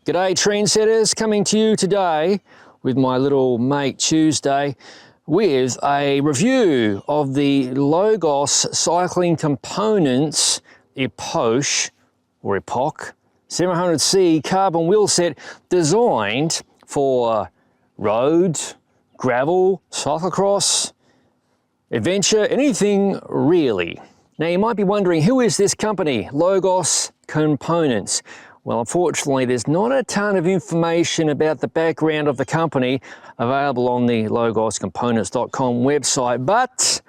G'day trendsetters, coming to you today with my little mate Tuesday with a review of the Logos cycling components epoche or epoche 700C carbon wheel set designed for road, gravel, cyclocross, adventure, anything really. Now you might be wondering, who is this company, Logos Components? Well, unfortunately, there's not a ton of information about the background of the company available on the logoscomponents.com website, but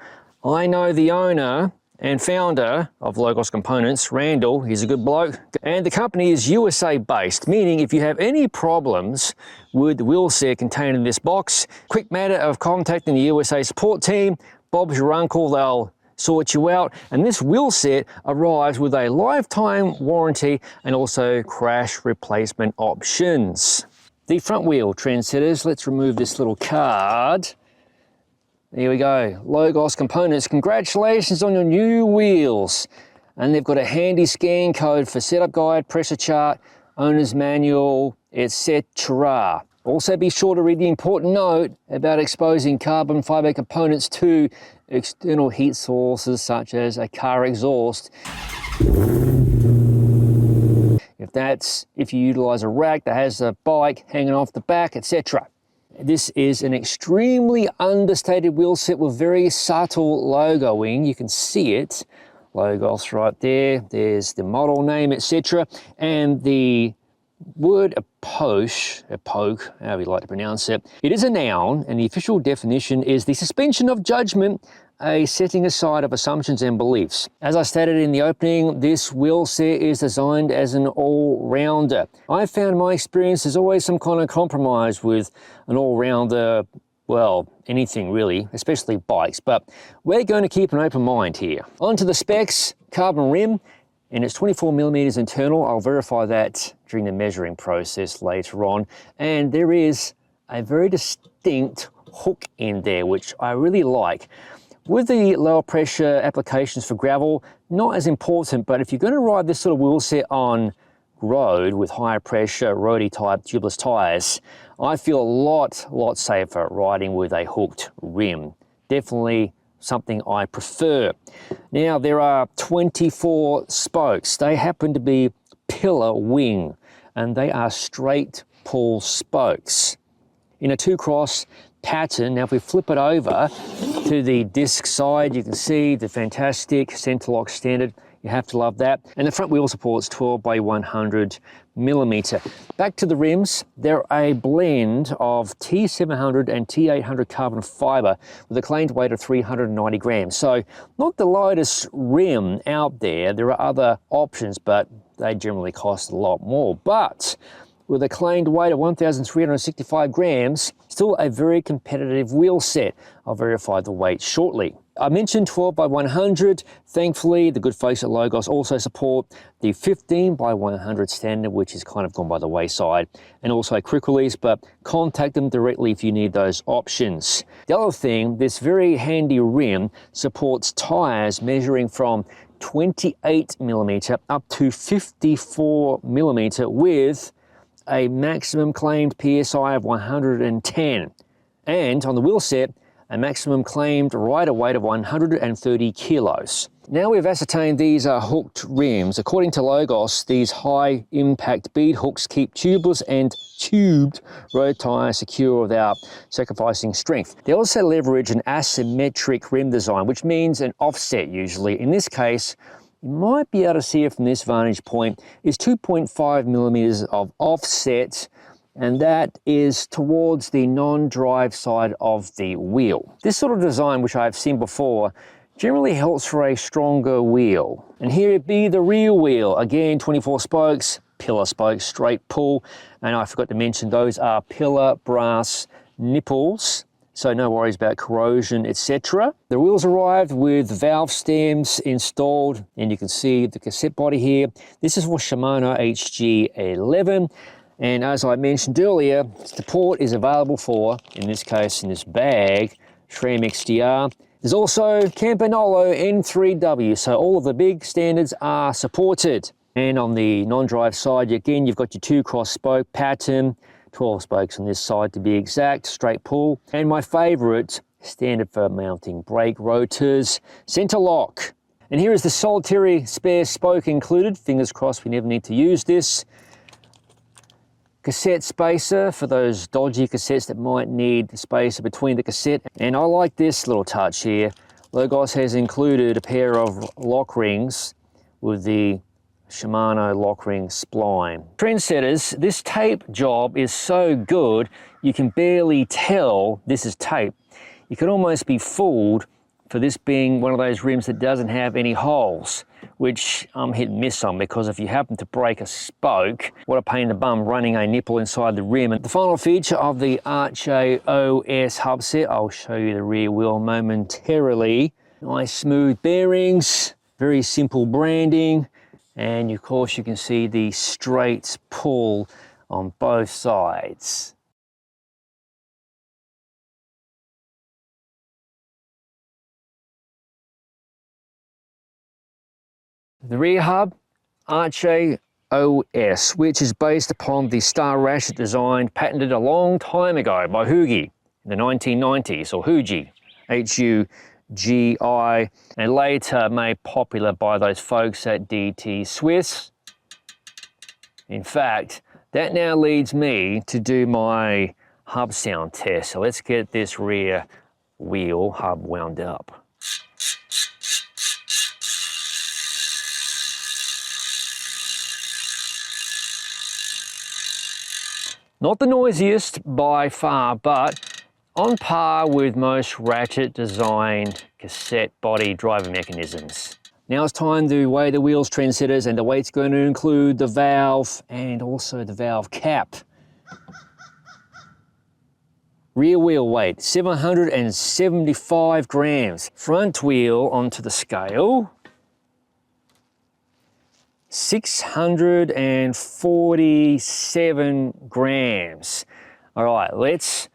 I know the owner and founder of Logos Components, Randall. He's a good bloke, and the company is USA based, meaning if you have any problems with the wheel set contained in this box, quick matter of contacting the USA support team. Bob's your uncle, they'll sort you out, and this wheel set arrives with a lifetime warranty and also crash replacement options. The front wheel, trendsetters, let's remove this little card. There we go, Logos Components, congratulations on your new wheels. And they've got a handy scan code for setup guide, pressure chart, owner's manual, etc. Also be sure to read the important note about exposing carbon fiber components to external heat sources such as a car exhaust. If you utilize a rack that has a bike hanging off the back, etc. This is an extremely understated wheel set with very subtle logoing. You can see it, Logos right there. There's the model name, etc. And the word epoche, however you like to pronounce it, it is a noun, and the official definition is the suspension of judgment, a setting aside of assumptions and beliefs. As I stated in the opening, this wheel set is designed as an all-rounder. I found in my experience there's always some kind of compromise with an all-rounder, well, anything really, especially bikes, but we're going to keep an open mind here. On to the specs, carbon rim, and it's 24mm internal. I'll verify that during the measuring process later on. And there is a very distinct hook in there, which I really like. With the lower pressure applications for gravel, not as important, but if you're going to ride this sort of wheel set on road with higher pressure, roadie type tubeless tires, I feel a lot safer riding with a hooked rim. Definitely something I prefer. Now there are 24 spokes. They happen to be pillar wing, and they are straight pull spokes in a two-cross pattern. Now if we flip it over to the disc side, you can see the fantastic center lock standard. You have to love that. And the front wheel supports 12 by 100mm. Back to the rims, they're a blend of T700 and T800 carbon fiber with a claimed weight of 390 grams. So not the lightest rim out there. There are other options, but they generally cost a lot more. But with a claimed weight of 1,365 grams, still a very competitive wheel set. I'll verify the weight shortly. I mentioned 12 by 100. Thankfully, the good folks at Logos also support the 15 by 100 standard, which has kind of gone by the wayside, and also quick release, but contact them directly if you need those options. The other thing, this very handy rim supports tires measuring from 28mm up to 54mm with a maximum claimed PSI of 110. And on the wheel set, a maximum claimed rider weight of 130 kilos. Now we've ascertained these are hooked rims. According to Logos, these high impact bead hooks keep tubeless and tubed road tires secure without sacrificing strength. They also leverage an asymmetric rim design, which means an offset usually. In this case, you might be able to see it from this vantage point, is 2.5mm of offset, and that is towards the non-drive side of the wheel. This sort of design, which I've seen before, generally helps for a stronger wheel. And here it be the rear wheel. Again, 24 spokes, pillar spokes, straight pull, and I forgot to mention those are pillar brass nipples, so no worries about corrosion, etc. The wheels arrived with valve stems installed, and you can see the cassette body here. This is for Shimano HG11. And as I mentioned earlier, support is available for, in this case, in this bag, SRAM XDR. There's also Campanolo N3W, so all of the big standards are supported. And on the non-drive side, again, you've got your 2 cross spoke pattern, 12 spokes on this side to be exact, straight pull. And my favorite, standard for mounting brake rotors, center lock. And here is the solitary spare spoke included. Fingers crossed we never need to use this. Cassette spacer for those dodgy cassettes that might need the spacer between the cassette. And I like this little touch here. Logos has included a pair of lock rings with the Shimano lock ring spline. Trendsetters, this tape job is so good you can barely tell this is tape. You can almost be fooled for this being one of those rims that doesn't have any holes, which I'm hit and miss on, because if you happen to break a spoke, what a pain in the bum running a nipple inside the rim. And the final feature of the Arche OS hub set, I'll show you the rear wheel momentarily. Nice smooth bearings, very simple branding, and of course you can see the straight pull on both sides. The rear hub, Arche OS, which is based upon the star ratchet design patented a long time ago by Hugi in the 1990s, or Hugi, H-U-G-I, and later made popular by those folks at DT Swiss. In fact, that now leads me to do my hub sound test. So let's get this rear wheel hub wound up. Not the noisiest by far, but on par with most ratchet designed cassette body driver mechanisms. Now it's time to weigh the wheels, trendsetters, and the weight's going to include the valve and also the valve cap. Rear wheel weight, 775 grams. Front wheel onto the scale, 647 grams. All right, let's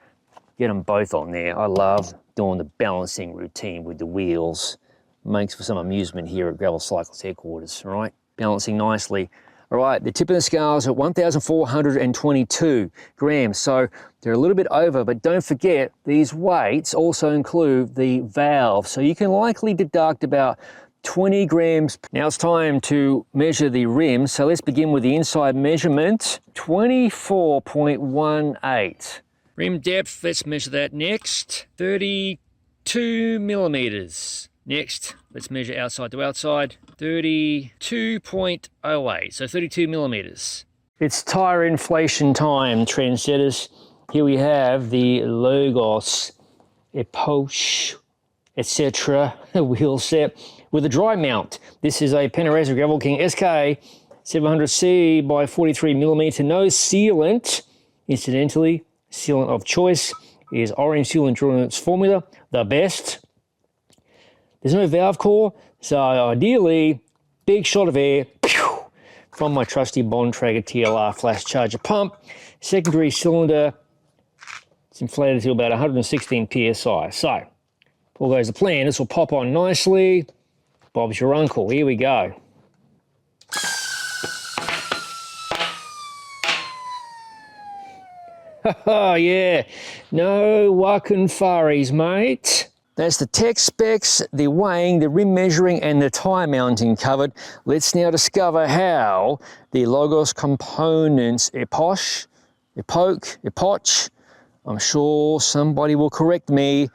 get them both on there. I love doing the balancing routine with the wheels. Makes for some amusement here at Gravel Cyclist headquarters, all right? Balancing nicely. All right, the tip of the scales at 1,422 grams, so they're a little bit over, but don't forget, these weights also include the valve, so you can likely deduct about 20 grams. Now it's time to measure the rim. So let's begin with the inside measurement, 24.18. Rim depth, let's measure that next, 32 millimeters. Next, let's measure outside to outside, 32.08, so 32 millimeters. It's tire inflation time, trendsetters. Here we have the Logos, epoche, etc. wheel set with a dry mount. This is a Penareza Gravel King SK 700C by 43 millimeter, no sealant. Incidentally, sealant of choice is orange sealant Endurance formula, the best. There's no valve core, so ideally, big shot of air from my trusty Bontrager TLR flash charger pump. Secondary cylinder, it's inflated to about 116 PSI. So, if all goes to plan, this will pop on nicely. Bob's your uncle, here we go. Oh yeah, no whacking furries, mate. That's the tech specs, the weighing, the rim measuring, and the tire mounting covered. Let's now discover how the Logos components epoche, I'm sure somebody will correct me,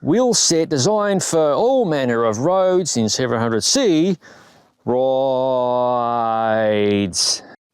wheel set designed for all manner of roads in 700C rides.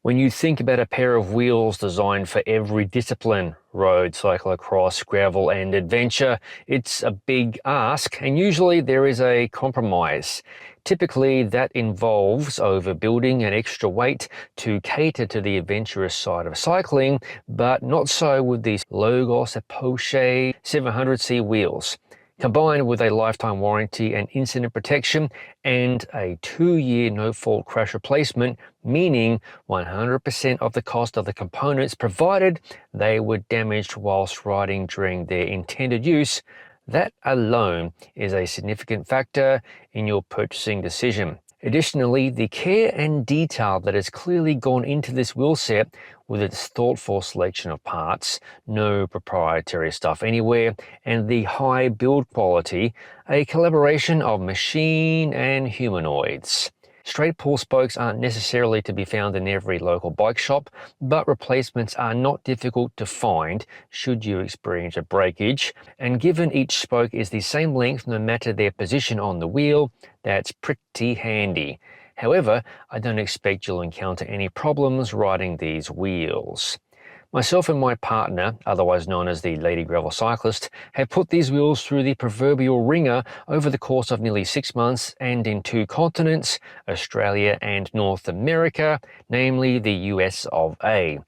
When you think about a pair of wheels designed for every discipline, road, cyclocross, gravel and adventure, it's a big ask, and usually there is a compromise. Typically that involves overbuilding an extra weight to cater to the adventurous side of cycling, but not so with these Logos epoche 700C wheels. Combined with a lifetime warranty and incident protection and a 2-year no-fault crash replacement, meaning 100% of the cost of the components provided they were damaged whilst riding during their intended use, that alone is a significant factor in your purchasing decision. Additionally, the care and detail that has clearly gone into this wheel set with its thoughtful selection of parts, no proprietary stuff anywhere, and the high build quality, a collaboration of machine and humanoids. Straight pull spokes aren't necessarily to be found in every local bike shop, but replacements are not difficult to find should you experience a breakage, and given each spoke is the same length no matter their position on the wheel, that's pretty handy. However, I don't expect you'll encounter any problems riding these wheels. Myself and my partner, otherwise known as the Lady Gravel Cyclist, have put these wheels through the proverbial ringer over the course of nearly 6 months and in 2 continents, Australia and North America, namely the US of A.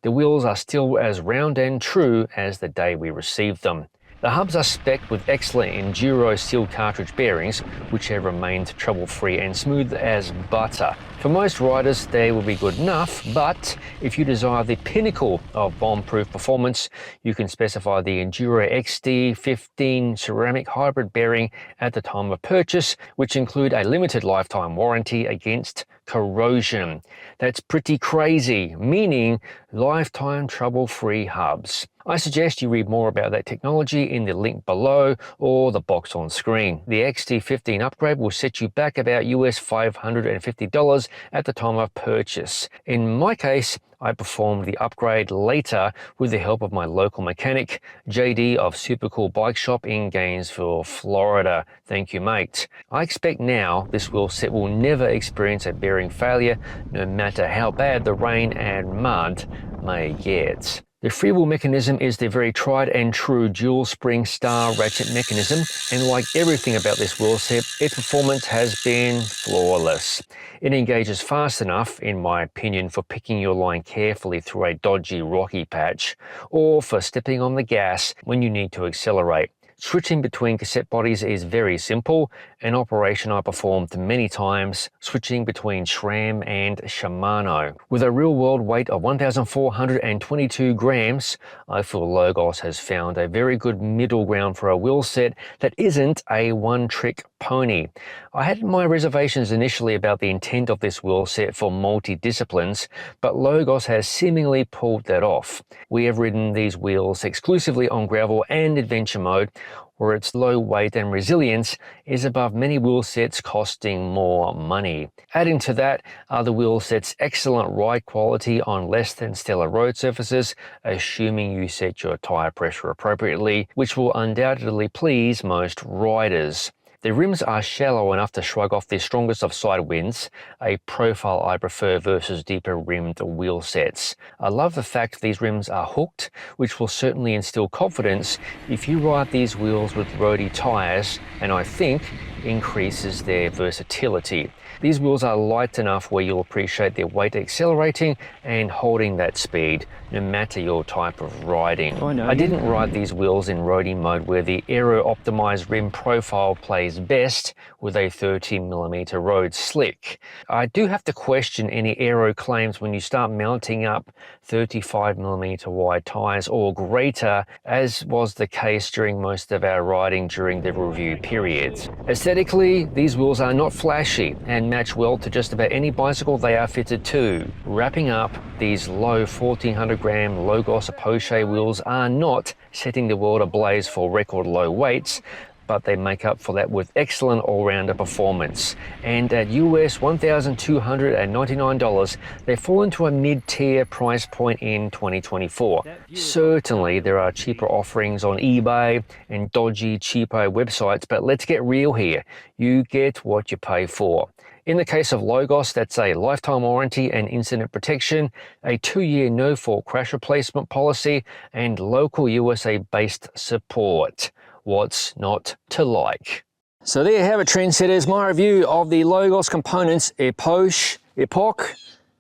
The wheels are still as round and true as the day we received them. The hubs are spec'd with excellent Enduro steel cartridge bearings, which have remained trouble-free and smooth as butter. For most riders, they will be good enough, but if you desire the pinnacle of bomb-proof performance, you can specify the Enduro XD15 ceramic hybrid bearing at the time of purchase, which include a limited lifetime warranty against corrosion. That's pretty crazy, meaning lifetime trouble-free hubs. I suggest you read more about that technology in the link below or the box on screen. The XT15 upgrade will set you back about US $550 at the time of purchase. In my case, I performed the upgrade later with the help of my local mechanic, JD of Super Cool Bike Shop in Gainesville, Florida. Thank you, mate. I expect now this wheel set will never experience a bearing failure, no matter how bad the rain and mud may get. The freewheel mechanism is the very tried and true dual spring star ratchet mechanism, and like everything about this wheel set, its performance has been flawless. It engages fast enough, in my opinion, for picking your line carefully through a dodgy rocky patch, or for stepping on the gas when you need to accelerate. Switching between cassette bodies is very simple, an operation I performed many times, switching between SRAM and Shimano. With a real-world weight of 1,422 grams, I feel Logos has found a very good middle ground for a wheel set that isn't a one-trick pony. I had my reservations initially about the intent of this wheel set for multi-disciplines, but Logos has seemingly pulled that off. We have ridden these wheels exclusively on gravel and adventure mode, where its low weight and resilience is above many wheel sets costing more money. Adding to that are the wheel set's excellent ride quality on less than stellar road surfaces, assuming you set your tire pressure appropriately, which will undoubtedly please most riders. The rims are shallow enough to shrug off the strongest of side winds, a profile I prefer versus deeper rimmed wheel sets. I love the fact these rims are hooked, which will certainly instill confidence if you ride these wheels with roadie tires, and I think increases their versatility. These wheels are light enough where you'll appreciate their weight accelerating and holding that speed, no matter your type of riding. I didn't ride these wheels in roadie mode where the aero-optimized rim profile plays best with a 30mm road slick. I do have to question any aero claims when you start mounting up 35mm wide tires or greater, as was the case during most of our riding during the review period. Aesthetically, these wheels are not flashy and match well to just about any bicycle they are fitted to. Wrapping up, these low 1400 gram Logos epoché wheels are not setting the world ablaze for record low weights, but they make up for that with excellent all-rounder performance. And at US $1,299, they fall into a mid-tier price point in 2024. Certainly, there are cheaper offerings on eBay and dodgy, cheapo websites, but let's get real here. You get what you pay for. In the case of Logos, that's a lifetime warranty and incident protection, a 2-year no-fault crash replacement policy, and local USA-based support. What's not to like? So there you have it, trendsetters. My review of the Logos components epoche,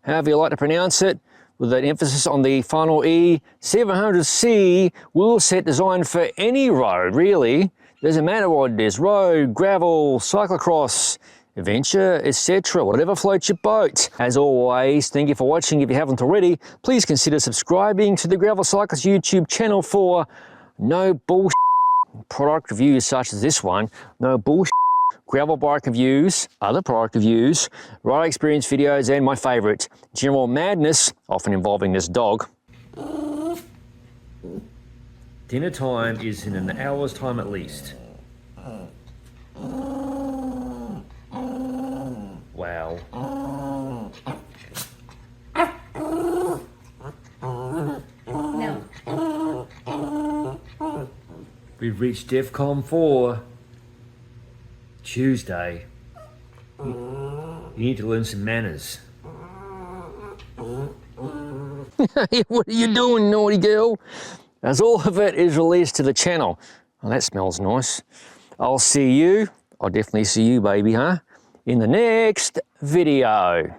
however you like to pronounce it, with an emphasis on the final E, 700C wheel set designed for any road, really. Doesn't matter what it is, road, gravel, cyclocross, adventure, etc., whatever floats your boat. As always, thank you for watching. If you haven't already, please consider subscribing to the Gravel Cyclist YouTube channel for no bullshit product reviews such as this one, no bullshit gravel bike reviews, other product reviews, ride experience videos, and my favourite, general madness, often involving this dog. Dinner time is in an hour's time at least. Wow. No. We've reached DEFCON 4. Tuesday. You need to learn some manners. What are you doing, naughty girl? As all of it is released to the channel. Oh, that smells nice. I'll definitely see you, baby, huh? In the next video.